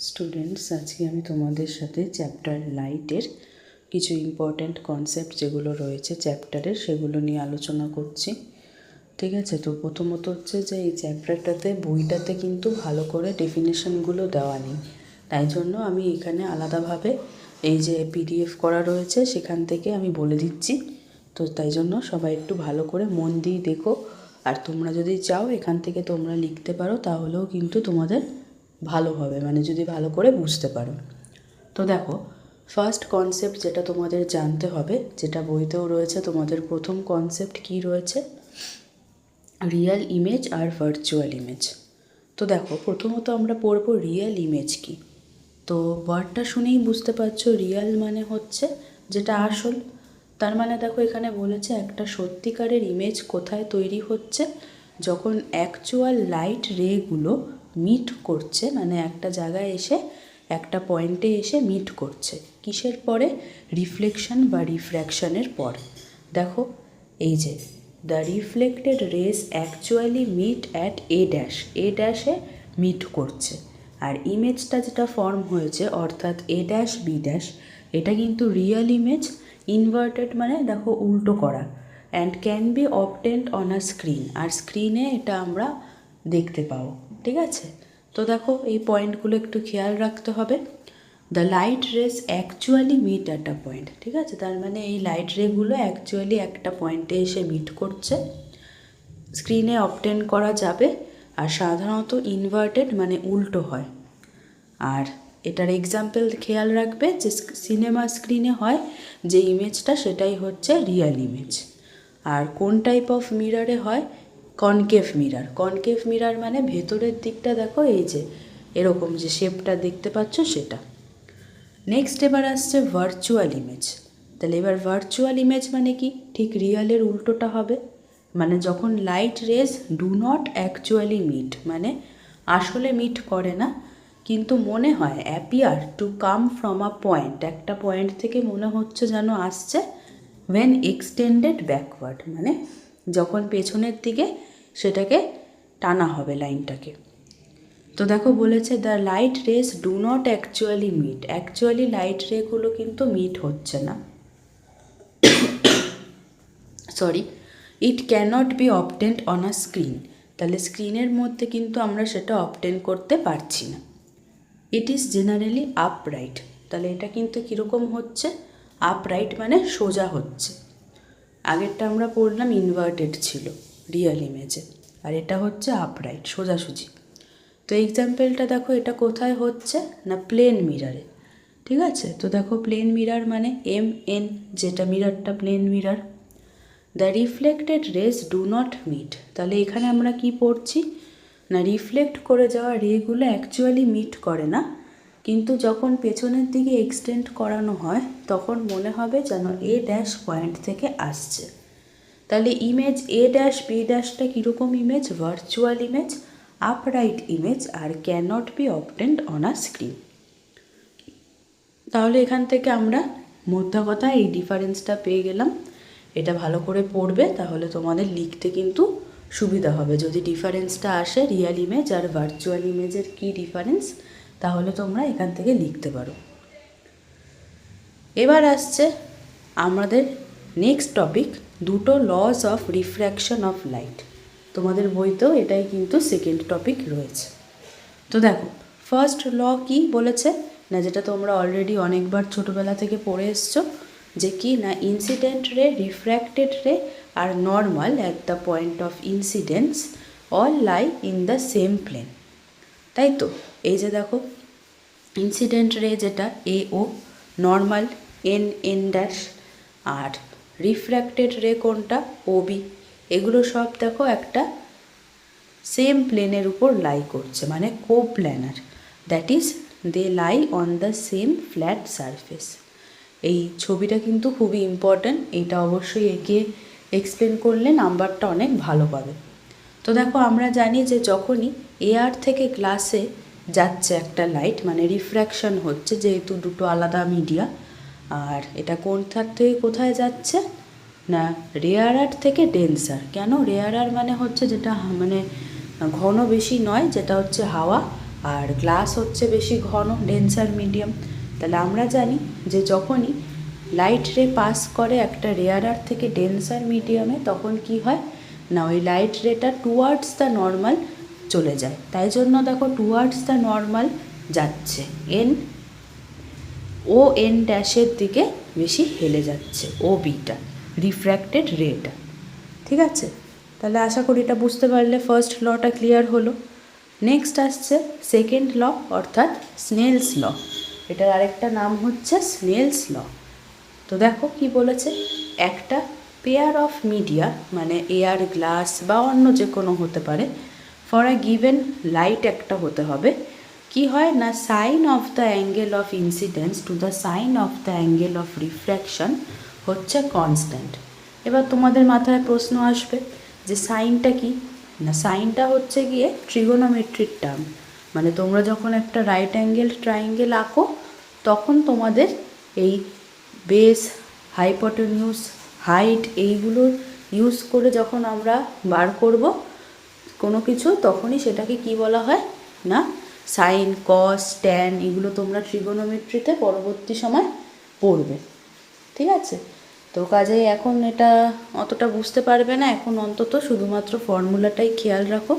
Students, আজকে আমি তোমাদের সাথে চ্যাপ্টার লাইটের কিছু ইম্পর্ট্যান্ট কনসেপ্ট যেগুলো রয়েছে চ্যাপ্টারের সেগুলো নিয়ে আলোচনা করছি। ঠিক আছে, তো প্রথমত হচ্ছে যে এই চ্যাপ্টারটাতে বইটাতে কিন্তু ভালো করে ডেফিনেশনগুলো দেওয়া নেই, তাই জন্য আমি এখানে আলাদাভাবে এই যে পিডিএফ করা রয়েছে সেখান থেকে আমি বলে দিচ্ছি। তো তাই জন্য সবাই একটু ভালো করে মন দিয়ে দেখো, আর তোমরা যদি চাও এখান থেকে তোমরা লিখতে পারো, তাহলেও কিন্তু তোমাদের ভালো হবে, মানে যদি ভালো করে বুঝতে পারো। তো দেখো, ফার্স্ট কনসেপ্ট যেটা তোমাদের জানতে হবে, যেটা বইতেও রয়েছে, তোমাদের প্রথম কনসেপ্ট কি রয়েছে, রিয়েল ইমেজ আর ভার্চুয়াল ইমেজ। তো দেখো, প্রথমত আমরা পড়বো রিয়েল ইমেজ কি। তো ওয়ার্ডটা শুনেই বুঝতে পারছো রিয়েল মানে হচ্ছে যেটা আসল। তার মানে দেখো এখানে বলেছে একটা সত্যিকারের ইমেজ কোথায় তৈরি হচ্ছে, যখন অ্যাকচুয়াল লাইট রেগুলো মিট করছে, মানে একটা জায়গায় এসে একটা পয়েন্টে এসে মিট করছে কিসের পরে, রিফ্লেকশন বা রিফ্র্যাকশনের পর। দেখো এই যে the reflected rays actually meet at a ড্যাশে মিট করছে। আর ইমেজটা যেটা ফর্ম হয়েছে অর্থাৎ A', B', এটা কিন্তু রিয়েল ইমেজ। ইনভার্টেড মানে দেখো উল্টো করা, and can be obtained on a screen, আর স্ক্রিনে এটা আমরা দেখতে পাবো। ঠিক আছে, তো দেখো এই পয়েন্টগুলো একটু খেয়াল রাখতে হবে। The light rays actually meet at a point. ঠিক আছে, তার মানে এই লাইট রেগুলো অ্যাকচুয়ালি একটা পয়েন্টে এসে মিট করছে, স্ক্রিনে অবটেন করা যাবে। আর সাধারণত ইনভার্টেড মানে উল্টো হয়। আর এটার এক্সাম্পল খেয়াল রাখবে যে সিনেমা স্ক্রিনে হয় যে ইমেজটা, সেটাই হচ্ছে রিয়েল ইমেজ। আর কোন টাইপ অফ মিরারে হয়, কনকেভ মিরার। কনকেভ মিরার মানে ভেতরের দিকটা দেখো এই যে এরকম যে শেপটা দেখতে পাচ্ছ সেটা। নেক্সট এবার আসছে ভার্চুয়াল ইমেজ। তাহলে এবার ভার্চুয়াল ইমেজ মানে কি, ঠিক রিয়েলের উল্টোটা হবে। মানে যখন light rays do not actually meet, মানে আসলে মিট করে না, কিন্তু মনে হয় appear to come from a point, একটা পয়েন্ট থেকে মনে হচ্ছে যেন আসছে, ওয়েন এক্সটেন্ডেড ব্যাকওয়ার্ড, মানে যখন পেছনের দিকে সেটাকে টানা হবে লাইনটাকে। তো দেখো বলেছে the light rays do not actually meet, actually light রেগুলো কিন্তু মিট হচ্ছে না, sorry, it cannot be obtained on a screen, তাহলে স্ক্রিনের মধ্যে কিন্তু আমরা সেটা অবটেন করতে পারছি না। ইট ইজ জেনারেলি আপরাইট, তাহলে এটা কিন্তু কীরকম হচ্ছে, আপরাইট মানে সোজা হচ্ছে। আগেরটা আমরা পড়লাম ইনভার্টেড ছিল রিয়েল ইমেজে, আর এটা হচ্ছে আপরাইট, সোজাসুজি। তো এক্সাম্পলটা দেখো এটা কোথায় হচ্ছে না, প্লেন মিরারে। ঠিক আছে, তো দেখো প্লেন মিরার মানে MN, যেটা মিরারটা plane mirror. The reflected rays do not meet, তাহলে এখানে আমরা কি পড়ছি না, রিফ্লেক্ট করে যাওয়া রেগুলো অ্যাকচুয়ালি মিট করে না, কিন্তু যখন পেছনের দিকে এক্সটেন্ড করানো হয় তখন মনে হবে যেন A' পয়েন্ট থেকে আসছে। তাহলে ইমেজ A', B'টা কীরকম image, virtual image, upright image, আর cannot be obtained on a screen. তাহলে এখান থেকে আমরা মোদ্দা কথা এই ডিফারেন্সটা পেয়ে গেলাম। এটা ভালো করে পড়বে, তাহলে তোমাদের লিখতে কিন্তু সুবিধা হবে। যদি ডিফারেন্সটা আসে রিয়েল ইমেজ আর ভার্চুয়াল ইমেজের কী ডিফারেন্স, তাহলে তোমরা এখান থেকে লিখতে পারো। এবার আসছে আমাদের নেক্সট টপিক, দুটো laws of refraction of light. তোমাদের বইতেও এটাই কিন্তু সেকেন্ড টপিক রয়েছে। তো দেখো ফার্স্ট ল কি বলেছে না, যেটা তোমরা অলরেডি অনেকবার ছোটোবেলা থেকে পড়ে এসছো, যে কি না, ইনসিডেন্ট রে, রিফ্র্যাক্টেড রে আর normal at the point of incidence all lie in the same plane. তাই তো, এই যে দেখো ইনসিডেন্ট রে যেটা AO, নর্মাল NN', আর রিফ্র্যাক্টেড রে কোনটা OB, এগুলো সব দেখো একটা সেম প্লেনের উপর লাই করছে, মানে coplanar, that is they lie on the same flat surface. এই ছবিটা কিন্তু খুবই ইম্পর্ট্যান্ট, এইটা অবশ্যই একে এক্সপ্লেন করলে নাম্বারটা অনেক ভালো পাবে। তো দেখো আমরা জানি যে যখনই এয়ার থেকে গ্লাসে যাচ্ছে একটা লাইট, মানে রিফ্র্যাকশন হচ্ছে, যেহেতু দুটো আলাদা মিডিয়া, আর এটা কোনটার থেকে কোথায় যাচ্ছে না, রেয়ারার থেকে ডেন্সার। কেন রেয়ারার মানে হচ্ছে যেটা মানে ঘন বেশি নয়, যেটা হচ্ছে হাওয়া, আর গ্লাস হচ্ছে বেশি ঘন, ডেন্সার মিডিয়াম। তাহলে আমরা জানি যে যখনই লাইট রে পাস করে একটা রেয়ারার থেকে ডেন্সার মিডিয়ামে, তখন কি হয় না ওই লাইট রেটা টুয়ার্ডস দ্য নর্মাল চলে যায়। তাই জন্য দেখো টুয়ার্ডস দ্য নর্মাল যাচ্ছে, ও এন ড্যাশের দিকে বেশি হেলে যাচ্ছে, ও বিটা রিফ্র্যাক্টেড রেটা। ঠিক আছে, তাহলে আশা করি এটা বুঝতে পারলে ফার্স্ট লটা ক্লিয়ার হলো। নেক্সট আসছে সেকেন্ড ল, অর্থাৎ স্নেলস ল। এটার আরেকটা নাম হচ্ছে স্নেলস ল। তো দেখো কি বলেছে, একটা পেয়ার অফ মিডিয়া মানে এয়ার, গ্লাস বা অন্য যে কোনো হতে পারে, ফর আ গিভেন লাইট একটা হতে হবে। কি হয় না sine of the angle of incidence to the sine of the angle of refraction হচ্ছে কনস্ট্যান্ট। এবার তোমাদের মাথায় প্রশ্ন আসবে যে সাইনটা কি না, সাইনটা হচ্ছে গিয়ে ট্রিগোনোমেট্রির টার্ম। মানে তোমরা যখন একটা রাইট অ্যাঙ্গেল ট্রাইঙ্গেল আঁকো, তখন তোমাদের এই বেস, হাইপোটেনিউস, হাইট এইগুলো ইউজ করে যখন আমরা বার করব কোনো কিছু, তখনই সেটাকে কি বলা হয় না সাইন, কস, ট্যান, এগুলো তোমরা ট্রিগোনোমেট্রিতে পরবর্তী সময় পড়বে। ঠিক আছে, তো কাজেই এখন এটা অতটা বুঝতে পারবে না, এখন অন্তত শুধুমাত্র ফর্মুলাটাই খেয়াল রাখো।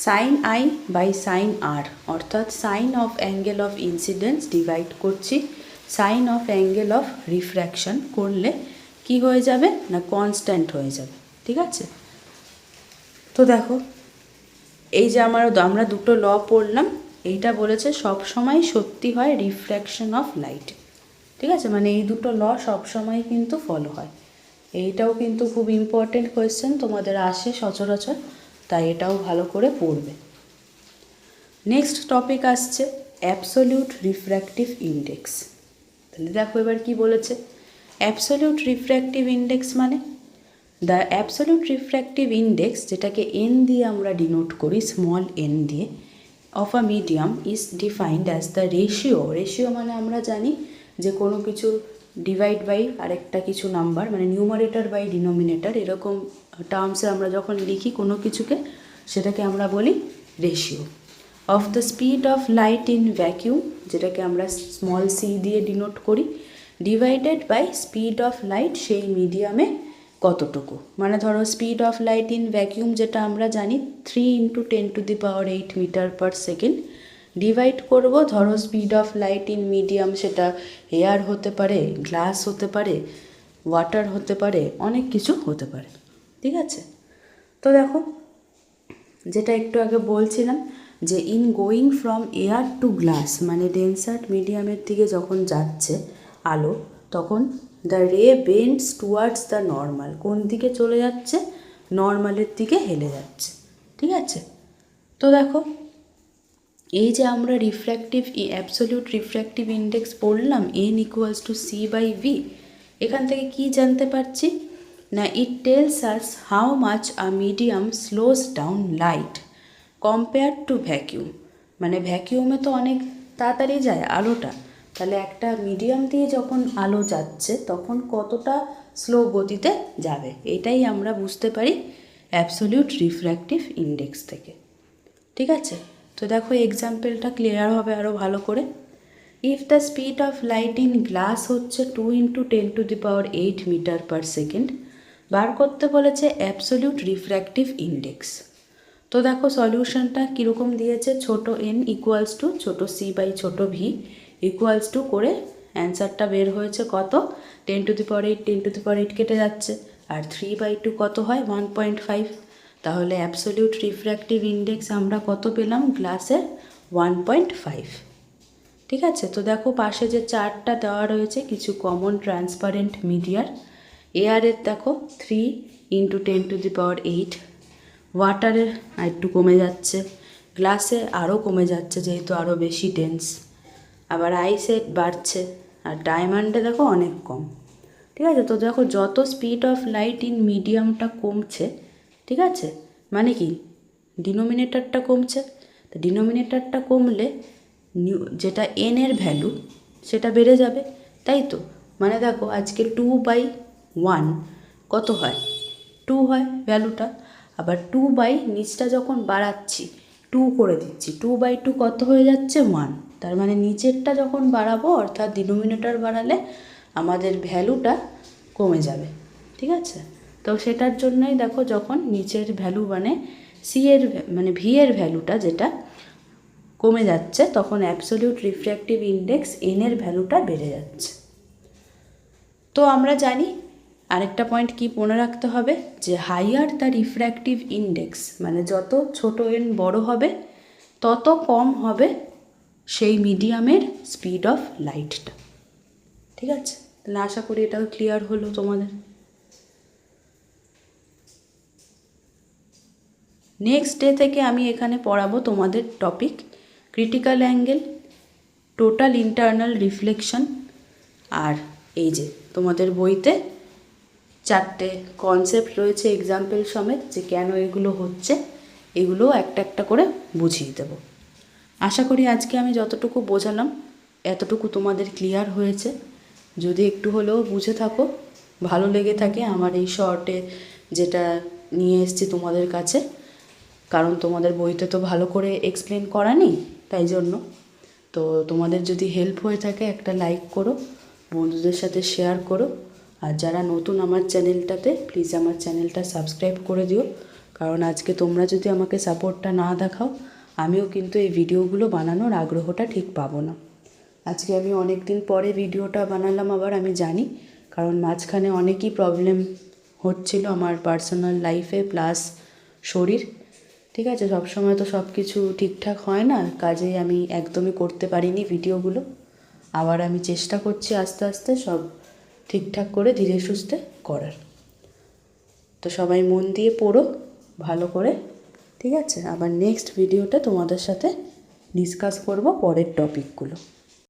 Sine i by sine r, অর্থাৎ sine of angle of incidence divide করছি sine of angle of refraction, করলে কি হয়ে যাবে না কনস্ট্যান্ট হয়ে যাবে। ঠিক আছে, তো দেখো এই যে আমরা দুটো ল পড়লাম, এইটা বলেছে সব সময় সত্যি হয় রিফ্র্যাকশন অফ লাইট। ঠিক আছে, মানে এই দুটো ল সবসময় কিন্তু ফলো হয়। এইটাও কিন্তু খুব ইম্পর্টেন্ট কোয়েশ্চেন, তোমাদের আসে সচরাচর, তাই এটাও ভালো করে পড়বে। নেক্সট টপিক আসছে অ্যাবসোলিউট রিফ্র্যাক্টিভ ইন্ডেক্স। তাহলে দেখো এবার কি বলেছে, অ্যাবসোলিউট রিফ্র্যাক্টিভ ইন্ডেক্স মানে দ্য অ্যাবসোলিউট রিফ্র্যাক্টিভ ইন্ডেক্স, যেটাকে এন দিয়ে আমরা ডিনোট করি, স্মল এন দিয়ে, of a medium is defined as the ratio মানে আমরা জানি যে কোনো কিছু ডিভাইড বাই আরেকটা কিছু নাম্বার, মানে নিউমারেটর বাই ডিনোমিনেটর, এরকম টার্মসে আমরা যখন লিখি কোনো কিছুকে, সেটাকে আমরা বলি ratio. Of the speed of light in vacuum, যেটাকে আমরা স্মল সি দিয়ে ডিনোট করি, divided by speed of light সেই মিডিয়ামে কতটুকু। মানে ধরো speed of light in vacuum যেটা আমরা জানি 3 × 10⁸ মিটার পার সেকেন্ড, ডিভাইড করব ধরো speed of light in medium, সেটা এয়ার হতে পারে, গ্লাস হতে পারে, ওয়াটার হতে পারে, অনেক কিছু হতে পারে। ঠিক আছে, তো দেখো যেটা একটু আগে বলছিলাম যে in going from air to glass, মানে ডেন্সার মিডিয়ামের দিকে যখন যাচ্ছে আলো, তখন দ্য রে বেন্ডস টুয়ার্ডস দ্য নর্মাল, কোন দিকে চলে যাচ্ছে, নর্মালের দিকে হেলে যাচ্ছে। ঠিক আছে, তো দেখো এই যে আমরা অ্যাবসোলিউট রিফ্র্যাক্টিভ ইন্ডেক্স পড়লাম n = c/v, এখান থেকে কি জানতে পারছি না it tells us how much a medium slows down light compared to vacuum. মানে ভ্যাকিউমে তো অনেক তাড়াতাড়ি যায় আলোটা, তাহলে একটা মিডিয়াম দিয়ে যখন আলো যাচ্ছে তখন কতটা স্লো গতিতে যাবে, এটাই আমরা বুঝতে পারি অ্যাবসোলিউট রিফ্র্যাক্টিভ ইন্ডেক্স থেকে। ঠিক আছে, তো দেখো এক্সাম্পলটা ক্লিয়ার হবে আরও ভালো করে। If the speed of light in glass হচ্ছে 2 × 10⁸ মিটার পার সেকেন্ড, বার করতে বলেছে অ্যাবসোলিউট রিফ্র্যাক্টিভ ইন্ডেক্স। তো দেখো সলিউশনটা কীরকম দিয়েছে, ছোট n = ছোট c বাই ছোট v = করে অ্যান্সারটা বের হয়েছে কত, 10⁸ 10⁸ কেটে যাচ্ছে, আর 3/2 কত হয় 1.5। তাহলে অ্যাবসোলিউট রিফ্র্যাক্টিভ ইন্ডেক্স আমরা কত পেলাম গ্লাসের 1.5। ঠিক আছে, তো দেখো পাশে যে চার্টটা দেওয়া রয়েছে কিছু কমন ট্রান্সপারেন্ট মিডিয়ার, এয়ারের দেখো 3 × 10⁸, ওয়াটারের একটু কমে যাচ্ছে, গ্লাসে আরও কমে যাচ্ছে যেহেতু আরও বেশি ডেন্স, আবার আইসের বাড়ছে, আর ডায়মন্ডে দেখো অনেক কম। ঠিক আছে, তো দেখো যত স্পিড অফ লাইট ইন মিডিয়ামটা কমছে, ঠিক আছে, মানে কি ডিনোমিনেটরটা কমছে, তো ডিনোমিনেটরটা কমলে যেটা n এর ভ্যালু সেটা বেড়ে যাবে, তাই তো। মানে দেখো আজকে 2/1 কত হয়, 2 হয় ভ্যালুটা, আবার 2 বাই নিচটা যখন বাড়াচ্ছি 2 করে দিচ্ছি। 2/2 কত হয়ে যাচ্ছে? 1। তার মানে নিচেরটা যখন বাড়াবো অর্থাৎ ডিনোমিনেটর বাড়ালে আমাদের ভ্যালুটা কমে যাবে, ঠিক আছে? তো সেটার জন্যই দেখো যখন নিচের ভ্যালু মানে ভি এর ভ্যালুটা যেটা কমে যাচ্ছে তখন অ্যাবসলিউট রিফ্র্যাক্টিভ ইন্ডেক্স এন এর ভ্যালুটা বেড়ে যাচ্ছে। তো আমরা জানি আরেকটা পয়েন্ট কি মনে রাখতে হবে, যে হাইয়ার দ্য রিফ্র্যাক্টিভ ইন্ডেক্স মানে যত ছোট এন বড় হবে তত কম হবে সেই মিডিয়ামের স্পিড অফ লাইটটা, ঠিক আছে? তাহলে আশা করি এটাও ক্লিয়ার হলো তোমাদের। নেক্সট ডে থেকে আমি এখানে পড়াবো তোমাদের topic critical angle, total internal reflection, আর এই যে তোমাদের বইতে 4টে কনসেপ্ট রয়েছে এক্সাম্পল সমেত, যে কেন এগুলো হচ্ছে এগুলো একটা একটা করে বুঝিয়ে দেব। আশা করি আজকে আমি যতটুকু বোঝালাম এতটুকু তোমাদের ক্লিয়ার হয়েছে। যদি একটু হলেও বুঝে থাকো, ভালো লেগে থাকে আমার এই শর্টে যেটা নিয়ে এসেছি তোমাদের কাছে, কারণ তোমাদের বইতে তো ভালো করে এক্সপ্লেন করা নেই, তাই জন্য। তো তোমাদের যদি হেল্প হয়ে থাকে একটা লাইক করো, বন্ধুদের সাথে শেয়ার করো, আর যারা নতুন আমার চ্যানেলটাতে প্লিজ আমার চ্যানেলটা সাবস্ক্রাইব করে দিও, কারণ আজকে তোমরা যদি আমাকে সাপোর্টটা না দেখাও আমিও কিন্তু এই ভিডিওগুলো বানানোর আগ্রহটা ঠিক পাবো না। আজকে আমি অনেক দিন পরে ভিডিওটা বানালাম আবার, আমি জানি, কারণ মাঝখানে অনেকই প্রবলেম হচ্ছিল আমার পার্সোনাল লাইফে প্লাস শরীর, ঠিক আছে? সবসময় তো সব কিছু ঠিকঠাক হয় না, কাজেই আমি একদমই করতে পারিনি ভিডিওগুলো। আবার আমি চেষ্টা করছি আস্তে আস্তে সব ঠিকঠাক করে ধীরে সুস্থে করার। তো সবাই মন দিয়ে পড়ো ভালো করে, ঠিক আছে? আবার নেক্সট ভিডিওতে তোমাদের সাথে ডিসকাস করব পরের টপিকগুলো।